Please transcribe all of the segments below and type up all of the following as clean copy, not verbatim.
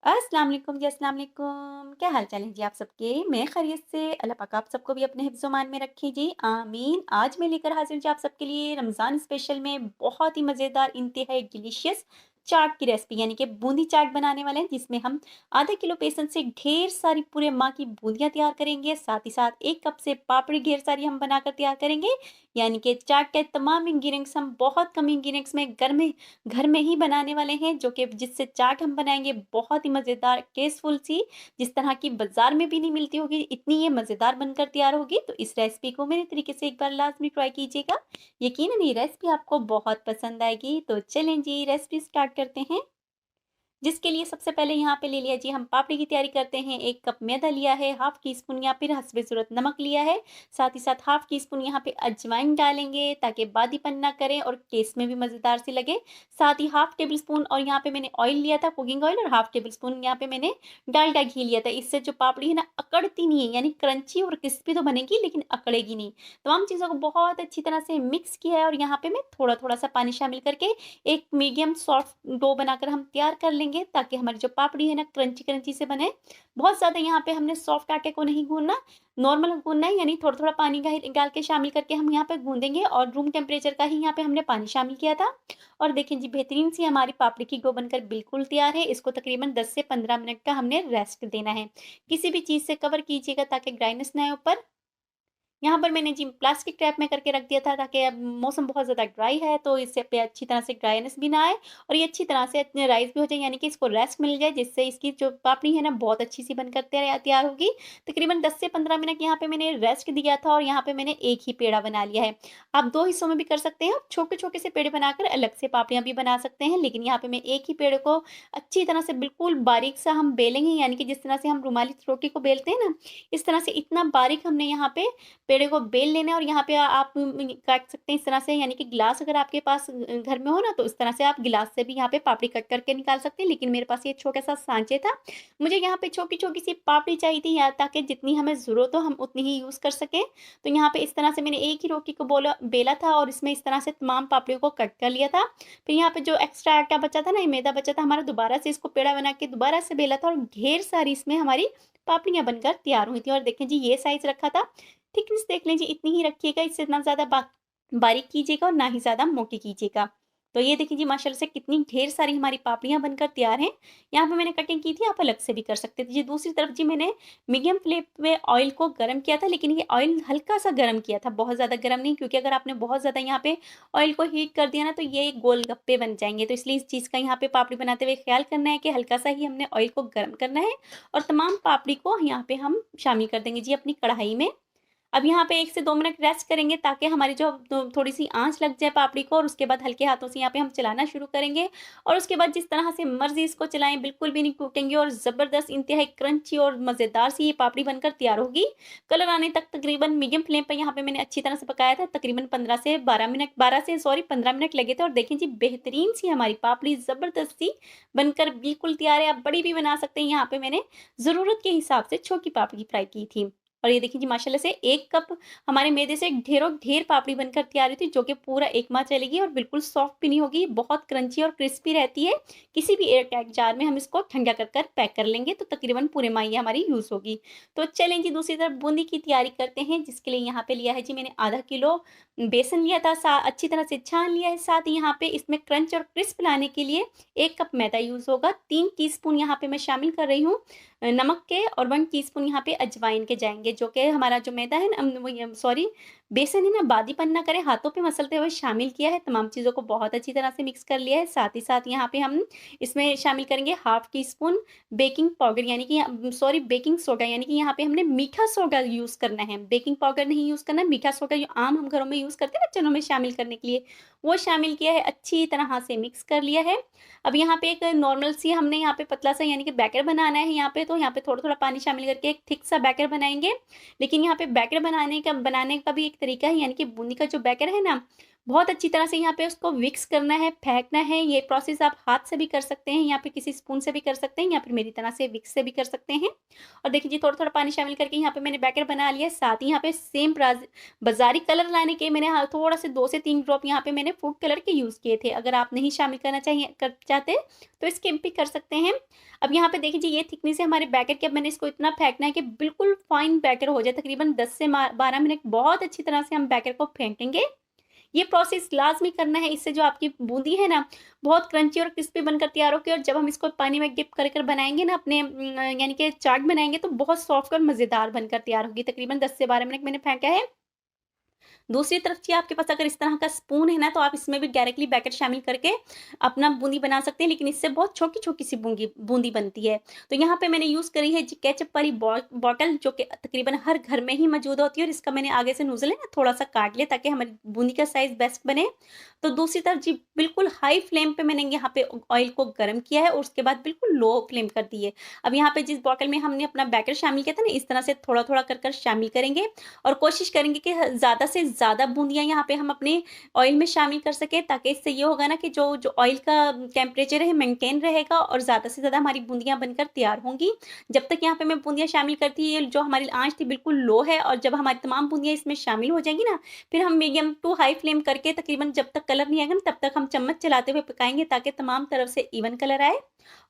अस्सलाम वालेकुम जी, अस्सलाम वालेकुम। क्या हाल चाल है जी आप सबके? मैं खैरियत से, अल्लाह पाक आप सबको भी अपने हिफ्ज़-ओ-मान में रखे जी, आमीन। आज मैं लेकर हाज़िर हूँ जी आप सबके लिए रमज़ान स्पेशल में बहुत ही मज़ेदार इंतहाई डिलीशियस चाट की रेसिपी यानी कि बूंदी चाट बनाने वाले हैं, जिसमें हम आधा किलो बेसन से ढेर सारी पूरे माह की बूंदियाँ तैयार करेंगे। साथ ही साथ 1 कप से पापड़ी ढेर सारी हम बनाकर तैयार करेंगे। यानी कि चाट के तमाम इंग्रीडिएंट्स हम बहुत कम इंग्रीडिएंट्स में घर में ही बनाने वाले हैं, जो कि जिससे चाट हम बनाएँगे बहुत ही मज़ेदार टेस्टफुल सी, जिस तरह की बाज़ार में भी नहीं मिलती होगी, इतनी ये मज़ेदार बनकर तैयार होगी। तो इस रेसिपी को मेरे तरीके से एक बार लाज़मी ट्राई कीजिएगा। यकीनन ये रेसिपी आपको बहुत पसंद आएगी। तो चलें जी, रेसिपी स्टार्ट करते हैं। जिसके लिए सबसे पहले यहाँ पे ले लिया जी हम पापड़ी की तैयारी करते हैं। 1 कप मैदा लिया है, हाफ टी स्पून या फिर हस्बे ज़रूरत नमक लिया है। साथ ही साथ हाफ टी स्पून यहाँ पे अजवाइन डालेंगे ताकि बादीपन ना करे और टेस्ट में भी मज़ेदार सी लगे। साथ ही हाफ टेबल स्पून और यहाँ पे मैंने ऑयल लिया था, कुकिंग ऑयल, और हाफ टेबल स्पून यहाँ पे मैंने डालडा घी लिया था। इससे जो पापड़ी है ना अकड़ती नहीं है, यानी क्रंची और क्रिस्पी तो बनेगी लेकिन अकड़ेगी नहीं। तमाम चीज़ों को बहुत अच्छी तरह से मिक्स किया है और यहाँ पे मैं थोड़ा-थोड़ा सा पानी शामिल करके एक मीडियम सॉफ्ट डो बनाकर हम तैयार कर लेंगे, ताकि हमारी जो पापड़ी है ना क्रंची क्रंची से बने। बहुत ज़्यादा यहाँ पे हमने सॉफ्ट आटे को नहीं गूँथना, नॉर्मल गूँथना है, यानी थोड़ा-थोड़ा पानी डाल के शामिल करके हम यहाँ पे गूँथेंगे और रूम टेम्परेचर का ही यहाँ पे हमने पानी शामिल किया था। और देखिए जी बेहतरीन सी हमारी पापड़ी की डो बनकर बिल्कुल तैयार है। इसको तकरीबन 10 से 15 मिनट का हमने रेस्ट देना है। किसी भी चीज़ से कवर कीजिएगा ताकि ड्राइनेस ना आए ऊपर। यहाँ पर मैंने जी प्लास्टिक रैप में करके रख दिया था, ताकि अब मौसम बहुत ज़्यादा ड्राई है तो इससे पे अच्छी तरह से ड्राईनेस भी ना आए और ये अच्छी तरह से राइस भी हो जाए, यानी कि इसको रेस्ट मिल जाए, जिससे इसकी जो पापड़ी है ना बहुत अच्छी सी बनकर तैयार होगी। तकरीबन 10 से 15 मिनट यहाँ पे मैंने रेस्ट दिया था और यहाँ पे मैंने एक ही पेड़ा बना लिया है। आप 2 हिस्सों में भी कर सकते हैं, छोटे-छोटे से पेड़े बनाकर अलग से पापड़ियाँ भी बना सकते हैं, लेकिन यहाँ पे मैं एक ही पेड़े को अच्छी तरह से बिल्कुल बारीक सा हम बेलेंगे, यानी कि जिस तरह से हम रुमाली रोटी को बेलते हैं ना, इस तरह से इतना बारीक हमने यहाँ पे पेड़े को बेल लेना है। और यहाँ पे आप काट सकते हैं इस तरह से, यानी कि गिलास अगर आपके पास घर में हो ना, तो इस तरह से आप गिलास से भी यहाँ पे पापड़ी कट करके निकाल सकते हैं। लेकिन मेरे पास ये छोटा-सा सांचे था। मुझे यहाँ पे छोटी-छोटी सी पापड़ी चाहिए थी, या ताकि जितनी हमें ज़रूरत हो हम उतनी ही यूज़ कर सकें। तो यहाँ पे इस तरह से मैंने एक ही रोटी को बेला था और इसमें इस तरह से तमाम पापड़ियों को कट कर लिया था। फिर यहाँ पे जो एक्स्ट्रा आटा बचा था ना, ये मैदा बचा था हमारा, दोबारा से इसको पेड़ा बना के दोबारा से बेला था और ढेर सारी इसमें हमारी पापड़ियाँ बनकर तैयार हुई थी। और देखें जी ये साइज़ रखा था। थिकनेस देख लीजिए इतनी ही रखिएगा, इससे ना ज़्यादा बारीक कीजिएगा और ना ही ज़्यादा मोटी कीजिएगा। तो ये देखिए जी माशाल्लाह से कितनी ढेर सारी हमारी पापड़ियाँ बनकर तैयार हैं। यहाँ पे मैंने कटिंग की थी, आप अलग से भी कर सकते थे। जी दूसरी तरफ जी मैंने मीडियम फ्लेम पे ऑयल को गरम किया था, लेकिन ये ऑयल हल्का-सा गरम किया था, बहुत ज़्यादा गरम नहीं, क्योंकि अगर आपने बहुत ज़्यादा यहाँ पे ऑयल को हीट कर दिया ना, तो ये गोलगप्पे बन जाएँगे। तो इसलिए इस चीज़ का यहाँ पे पापड़ी बनाते हुए ख़्याल करना है कि हल्का-सा ही हमने ऑयल को गरम करना है और तमाम पापड़ी को यहाँ पे हम शामिल कर देंगे जी अपनी कढ़ाई में। अब यहाँ पे 1 से 2 मिनट रेस्ट करेंगे, ताकि हमारी जो थोड़ी-सी आँच लग जाए पापड़ी को, और उसके बाद हल्के हाथों से यहाँ पे हम चलाना शुरू करेंगे। और उसके बाद जिस तरह से मर्ज़ी इसको चलाएँ, बिल्कुल भी नहीं टूटेंगे और ज़बरदस्त इंतहाई क्रंची और मज़ेदार सी ये पापड़ी बनकर तैयार होगी। कलर आने तक तकरीबन मीडियम फ्लेम पे यहाँ पे मैंने अच्छी तरह से पकाया था। तकरीबन 12 से सॉरी 15 मिनट लगे थे और देखें जी बेहतरीन सी हमारी पापड़ी ज़बरदस्त सी बनकर बिल्कुल तैयार है। आप बड़ी भी बना सकते हैं, यहाँ पे मैंने ज़रूरत के हिसाब से छोटी पापड़ी फ्राई की थी। और ये देखिए जी माशाल्लाह से 1 कप हमारे मैदे से ढेर पापड़ी बनकर तैयार हुई थी, जो कि पूरा 1 माह चलेगी और बिल्कुल सॉफ्ट भी नहीं होगी, बहुत क्रंची और क्रिस्पी रहती है। किसी भी एयर टाइट जार में हम इसको ठंडा कर कर पैक कर लेंगे, तो तकरीबन पूरे माह ये हमारी यूज़ होगी। तो चलें जी दूसरी तरफ बूंदी की तैयारी करते हैं, जिसके लिए यहाँ पे लिया है जी मैंने आधा किलो बेसन लिया था, अच्छी तरह से छान लिया है। साथ ही यहाँ पे इसमें क्रंच और क्रिस्प लाने के लिए 1 कप मैदा यूज़ होगा। 3 टीस्पून यहाँ पे मैं शामिल कर रही हूँ नमक के, और 1 टीस्पून यहाँ पे अजवाइन के जाएँगे, जो कि हमारा जो मैदा है ना वो सॉरी बेसन है ना बादीपन ना करे, हाथों पे मसलते हुए शामिल किया है। तमाम चीज़ों को बहुत अच्छी तरह से मिक्स कर लिया है। साथ ही साथ यहाँ पे हम इसमें शामिल करेंगे half tea spoon baking powder, यानी कि सॉरी बेकिंग सोडा, यानी कि यहाँ पे हमने मीठा सोडा यूज़ करना है, बेकिंग पाउडर नहीं यूज़ करना। मीठा सोडा जो आम हम घरों में यूज़ करते हैं ना चनों में शामिल करने के लिए, वो शामिल किया है, अच्छी तरह से मिक्स कर लिया है। अब यहाँ पे एक नॉर्मल सी हमने यहाँ पे पतला सा यानी कि बैटर बनाना है यहाँ पे, तो यहाँ पे थोड़ा-थोड़ा पानी शामिल करके एक थिक सा बैटर बनाएँगे। लेकिन यहाँ पे बैटर बनाने का भी एक तरीका है, यानी कि बूंदी का जो बैटर है ना, बहुत अच्छी तरह से यहाँ पे उसको मिक्स करना है, फेंटना है। ये प्रोसेस आप हाथ से भी कर सकते हैं या फिर किसी स्पून से भी कर सकते हैं या फिर मेरी तरह से विक्स से भी कर सकते हैं। और देखिए जी थोड़ा-थोड़ा पानी शामिल करके यहाँ पे मैंने बैटर बना लिया है। साथ ही यहाँ पे सेम बाज़ारी कलर लाने के मैंने थोड़ा से 2 से 3 ड्रॉप यहाँ पे मैंने फूड कलर के यूज़ किए थे। अगर आप नहीं शामिल करना चाहते तो स्किप भी कर सकते हैं। अब यहाँ पे देखिए जी ये थिकनेस है हमारे बैटर की। अब मैंने इसको इतना फेंटना है कि बिल्कुल फाइन बैटर हो जाए। तकरीबन 10 से 12 मिनट बहुत अच्छी तरह से हम बैटर को फेंटेंगे। ये प्रोसेस लाज़मी करना है, इससे जो आपकी बूंदी है ना, बहुत क्रंची और क्रिस्पी बनकर तैयार होगी और जब हम इसको पानी में डिप कर बनाएँगे ना अपने यानी कि चाट बनाएँगे तो बहुत सॉफ्ट और मज़ेदार बनकर तैयार होगी। तकरीबन 10 से 12 मिनट मैंने फेंटा है। दूसरी तरफ जी आपके पास अगर इस तरह का स्पून है ना, तो आप इसमें भी डायरेक्टली बैटर शामिल करके अपना बूंदी बना सकते हैं, लेकिन इससे बहुत छोटी-छोटी सी बूंदी बूंदी बनती है। तो यहाँ पे मैंने यूज़ करी है जी केचअप वाली बॉटल जो कि तकरीबन हर घर में ही मौजूद होती है और इसका मैंने आगे से नोज़ल है ना थोड़ा-सा काट लिया ताकि हमारी बूंदी का साइज़ बेस्ट बने। तो दूसरी तरफ जी बिल्कुल हाई फ्लेम पे मैंने यहाँ पे ऑयल को गरम किया है और उसके बाद बिल्कुल लो फ्लेम कर दी है। अब यहाँ पे जिस बॉटल में हमने अपना बैटर शामिल किया था ना, इस तरह से थोड़ा-थोड़ा कर शामिल करेंगे और कोशिश करेंगे कि ज़्यादा से ज़्यादा बूंदियाँ यहाँ पे हम अपने ऑयल में शामिल कर सकें, ताकि इससे ये होगा ना कि जो जो ऑयल का टेम्परेचर है मेंटेन रहेगा और ज़्यादा से ज़्यादा हमारी बूंदियाँ बनकर तैयार होंगी। जब तक यहाँ पे मैं बूंदियाँ शामिल करती ये जो हमारी आँच थी बिल्कुल लो है और जब हमारी तमाम बूंदियाँ इसमें शामिल हो जाएँगी ना, फिर हम मीडियम टू हाई फ्लेम करके तकरीबन जब तक कलर नहीं आएगा ना तब तक हम चम्मच चलाते हुए पकाएँगे ताकि तमाम तरफ से इवन कलर आए।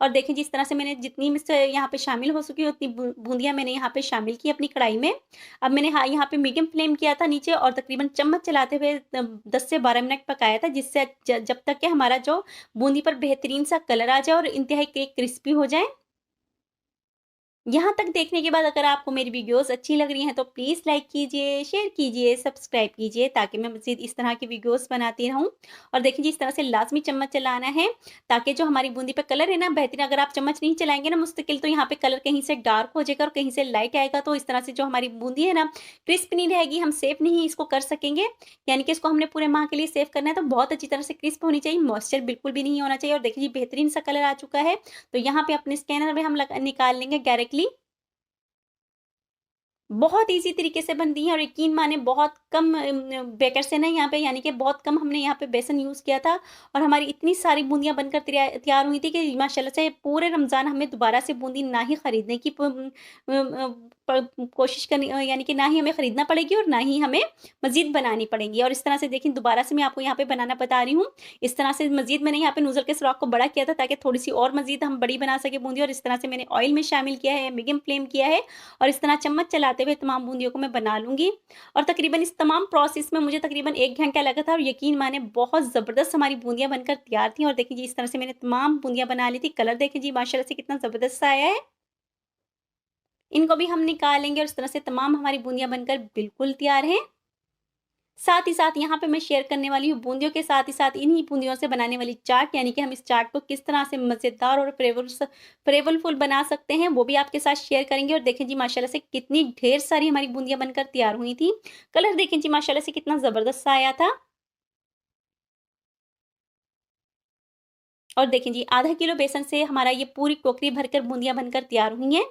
और देखिए जिस तरह से मैंने जितनी मुझसे यहाँ पे शामिल हो सकी उतनी बूंदियाँ मैंने यहाँ पे शामिल की अपनी कढ़ाई में। अब मैंने हाँ, यहाँ पे मीडियम फ्लेम किया था नीचे और तकरीबन चम्मच चलाते हुए 10 से 12 मिनट पकाया था, जिससे जब तक कि हमारा जो बूंदी पर बेहतरीन सा कलर आ जाए और इंतहाई क्रिस्पी हो जाए। यहाँ तक देखने के बाद अगर आपको मेरी वीडियोस अच्छी लग रही हैं तो प्लीज़ लाइक कीजिए, शेयर कीजिए, सब्सक्राइब कीजिए ताकि मैं मज़ीद इस तरह की वीडियोस बनाती रहूँ। और देखिए जी इस तरह से लाज़मी चम्मच चलाना है ताकि जो हमारी बूंदी पे कलर है ना बेहतरीन। अगर आप चम्मच नहीं चलाएँगे ना मुस्तकिल तो यहाँ पे कलर कहीं से डार्क हो जाएगा और कहीं से लाइट आएगा, तो इस तरह से जो हमारी बूंदी है ना क्रिस्प नहीं रहेगी, हम सेव नहीं इसको कर सकेंगे। यानी कि इसको हमने पूरे माह के लिए सेव करना है तो बहुत अच्छी तरह से क्रिस्प होनी चाहिए, मॉइस्चर बिल्कुल भी नहीं होना चाहिए। और देखिए जी बेहतरीन सा कलर आ चुका है। तो यहाँ पे अपने स्कैनर में हम निकाल लेंगे डायरेक्टली। बहुत ईज़ी तरीके से बनती हैं और यकीन माने बहुत कम बेटर से ना यहाँ पे यानी कि बहुत कम हमने यहाँ पे बेसन यूज़ किया था और हमारी इतनी सारी बूंदियाँ बनकर तैयार हुई थी कि माशाल्लाह से पूरे रमज़ान हमें दोबारा से बूंदी ना ही खरीदने की कोशिश करनी यानी कि ना ही हमें खरीदना पड़ेगी और ना ही हमें मज़ीद बनानी पड़ेंगी। और इस तरह से देखिए दोबारा से मैं आपको यहाँ पे बनाना बता रही हूँ। इस तरह से मज़ीद मैंने यहाँ पे नूज़ल के सुराख को बड़ा किया था ताकि थोड़ी-सी और मज़ीद हम बड़ी बना सकें बूंदी। और इस तरह से मैंने ऑयल में शामिल किया है, मीडियम फ्लेम किया है और इस तरह चम्मच चलाते हुए तमाम बूंदियों को मैं बना लूँगी। और तकरीबन इस तमाम प्रोसेस में मुझे तकरीबन 1 घंटा लगा था और यकीन माने बहुत ज़बरदस्त हमारी बूंदियाँ बनकर तैयार थी। और देखिए जी इस तरह से मैंने तमाम बूंदियाँ बना ली थी। कलर देखिए जी माशाल्लाह से कितना ज़बरदस्त सा आया है। इनको भी हम निकालेंगे और इस तरह से तमाम हमारी बूंदियाँ बनकर बिल्कुल तैयार हैं। साथ ही साथ यहाँ पे मैं शेयर करने वाली हूँ बूंदियों के साथ ही साथ इन्हीं बूंदियों से बनाने वाली चाट, यानी कि हम इस चाट को किस तरह से मज़ेदार और फ्लेवरफुल बना सकते हैं वो भी आपके साथ शेयर करेंगे। और देखें जी माशाल्लाह से कितनी ढेर सारी हमारी बूंदियाँ बनकर तैयार हुई थी। कलर देखें जी माशाल्लाह से कितना ज़बरदस्त सा आया था। और देखें जी आधा किलो बेसन से हमारा ये पूरी टोकरी भरकर बूंदियाँ बनकर तैयार हुई हैं।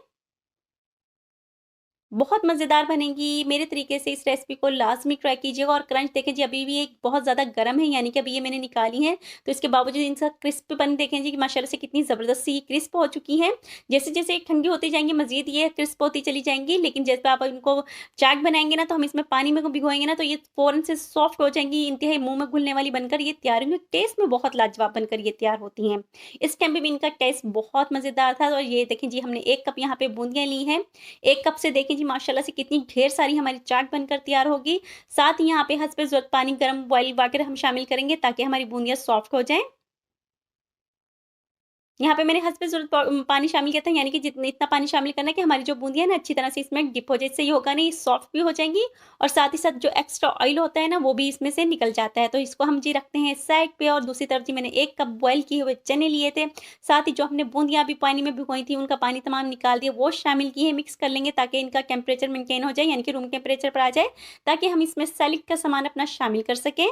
बहुत मज़ेदार बनेगी। मेरे तरीके से इस रेसिपी को लाज़मी ट्राई कीजिएगा। और क्रंच देखें जी अभी भी एक बहुत ज़्यादा गर्म है, यानी कि अभी ये मैंने निकाली है, तो इसके बावजूद इनका क्रिस्पपन देखें जी कि माशाल्लाह से कितनी ज़बरदस्त सी क्रिस्प हो चुकी हैं। जैसे-जैसे ये ठंडी होती जाएँगी मज़ीद ये क्रिस्प होती चली जाएँगी, लेकिन जैसे आप इनको चाट बनाएँगे ना तो हम इसमें पानी में भिगोएँगे ना तो ये फ़ौरन से सॉफ्ट हो जाएँगी, इंतहाई मुँह में घुलने वाली बनकर ये तैयार होंगी। टेस्ट में बहुत लाजवाब बनकर ये तैयार होती हैं। इस टाइम पे भी इनका टेस्ट बहुत मज़ेदार था। और ये देखें जी हमने 1 कप यहाँ पे बूंदियाँ ली हैं। 1 कप से देखें जी माशाल्लाह से कितनी ढेर सारी हमारी चाट बनकर तैयार होगी। साथ ही यहाँ पे हस्बे ज़रूरत पानी गर्म बॉयल वाटर हम शामिल करेंगे ताकि हमारी बूंदियाँ सॉफ्ट हो जाएँ। यहाँ पे मैंने हस्बे ज़रूरत पानी शामिल किया था, यानी कि जितने इतना पानी शामिल करना है कि हमारी जो बूंदियाँ है ना अच्छी तरह से इसमें डिप हो जाए। इससे ये होगा ना ये सॉफ्ट भी हो जाएँगी और साथ ही साथ जो एक्स्ट्रा ऑयल होता है ना वो भी इसमें से निकल जाता है। तो इसको हम जी रखते हैं साइड पे। और दूसरी तरफ जी मैंने 1 कप बॉयल किए हुए चने लिए थे। साथ ही जो हमने बूंदियाँ अभी पानी में भिगोई थी उनका पानी तमाम निकाल दिया, वो शामिल किए, मिक्स कर लेंगे ताकि इनका टेम्परेचर मेंटेन हो जाए, यानी कि रूम टेम्परेचर पर आ जाए, ताकि हम इसमें सैलेड का सामान अपना शामिल कर सकें।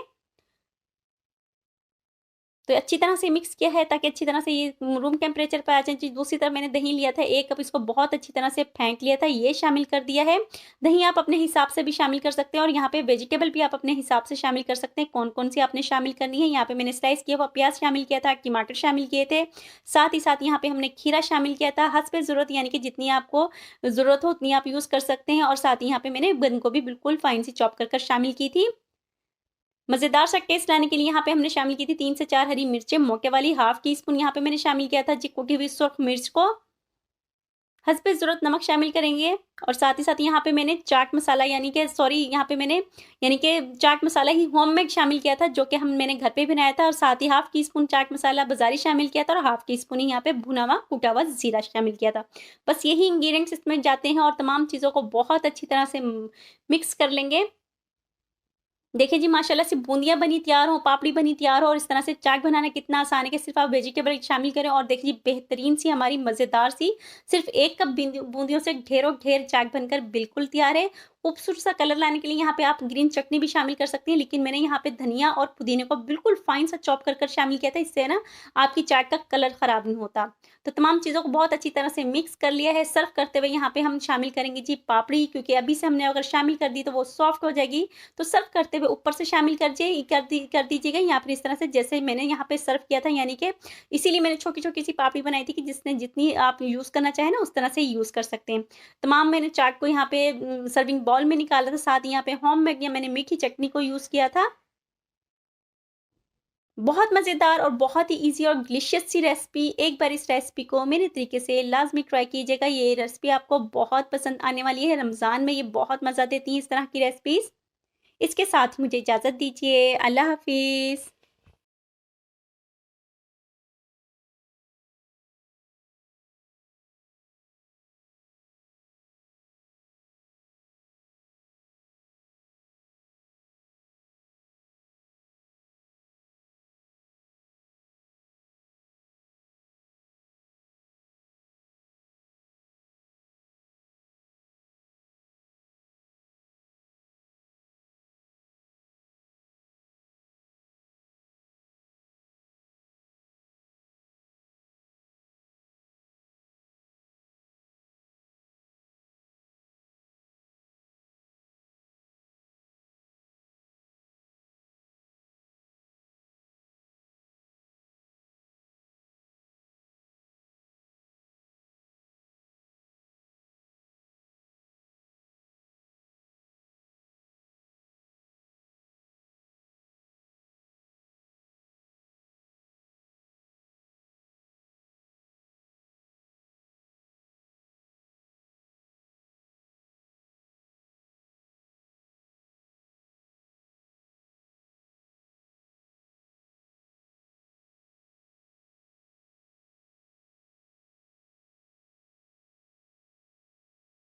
तो अच्छी तरह से मिक्स किया है ताकि अच्छी तरह से ये रूम टेम्परेचर पे आ जाए। जी, दूसरी तरफ मैंने दही लिया था 1 कप, इसको बहुत अच्छी तरह से फेंट लिया था, ये शामिल कर दिया है। दही आप अपने हिसाब से भी शामिल कर सकते हैं और यहाँ पे वेजिटेबल भी आप अपने हिसाब से शामिल कर सकते हैं, कौन-कौन सी आपने शामिल करनी है। यहाँ पे मैंने स्लाइस किया हुआ प्याज़ शामिल किया था, टमाटर शामिल किए थे, साथ ही साथ यहाँ पे हमने खीरा शामिल किया था, हस्बे ज़रूरत यानी कि जितनी आपको ज़रूरत हो उतनी आप यूज़ कर सकते हैं और साथ ही यहाँ पे मैंने बंद गोभी बिल्कुल फाइन सी चॉप कर कर शामिल की थी। मज़ेदार सा टेस्ट लाने के लिए यहाँ पे हमने शामिल की थी 3 से 4 हरी मिर्चें मोटे वाली, हाफ टी स्पून यहाँ पे मैंने शामिल किया था जी कुटी हुई सुर्ख मिर्च को, हस्बे ज़रूरत नमक शामिल करेंगे और साथ ही साथ यहाँ पे मैंने चाट मसाला यानी कि सॉरी यहाँ पे मैंने यानी कि चाट मसाला ही होममेड शामिल किया था जो कि मैंने घर पे बनाया था और साथ ही half tea spoon chaat masala बाज़ारी शामिल किया था और हाफ टी स्पून ही यहाँ पे भुना हुआ कूटा हुआ ज़ीरा शामिल किया था। बस यही इंग्रीडिएंट्स इसमें जाते हैं और तमाम चीज़ों को बहुत अच्छी तरह से मिक्स कर लेंगे। देखिए जी माशाल्लाह से बूंदियाँ बनी तैयार हो, पापड़ी बनी तैयार हो और इस तरह से चाट बनाना कितना आसान है कि सिर्फ़ आप वेजिटेबल शामिल करें और देखिए बेहतरीन सी हमारी मज़ेदार सी सिर्फ़ 1 कप बूंदियों से ढेरों ढेर चाट बनकर बिल्कुल तैयार है। खूबसूरत सा कलर लाने के लिए यहाँ पे आप ग्रीन चटनी भी शामिल कर सकती हैं, लेकिन मैंने यहाँ पे धनिया और पुदीने को बिल्कुल फाइन सा चॉप कर शामिल किया था, इससे ना आपकी चाट का कलर ख़राब नहीं होता। तो तमाम चीज़ों को बहुत अच्छी तरह से मिक्स कर लिया है। सर्व करते हुए यहाँ पे हम शामिल करेंगे जी पापड़ी, क्योंकि अभी से हमने अगर शामिल कर दी तो वो सॉफ्ट हो जाएगी। तो सर्व करते हुए ऊपर से शामिल कर दीजिएगा यहाँ पर इस तरह से जैसे मैंने यहाँ पे सर्व किया था, यानी कि इसीलिए मैंने छोटी-छोटी सी पापड़ी बनाई थी कि जिसने जितनी आप यूज़ करना चाहें ना उस तरह से यूज़ कर सकते हैं। तमाम मैंने चाट को यहाँ पे सर्विंग बाउल में निकाला था, साथ ही यहाँ पे होममेड या मैंने मीठी चटनी को यूज़ किया था। बहुत मज़ेदार और बहुत ही ईज़ी और डिलीशियस सी रेसिपी, एक बार इस रेसिपी को मेरे तरीके से लाज़मी ट्राई कीजिएगा। ये रेसिपी आपको बहुत पसंद आने वाली है, रमज़ान में ये बहुत मज़ा देती हैं इस तरह की रेसिपीज़। इसके साथ मुझे इजाज़त दीजिए, अल्लाह हाफ़िज़।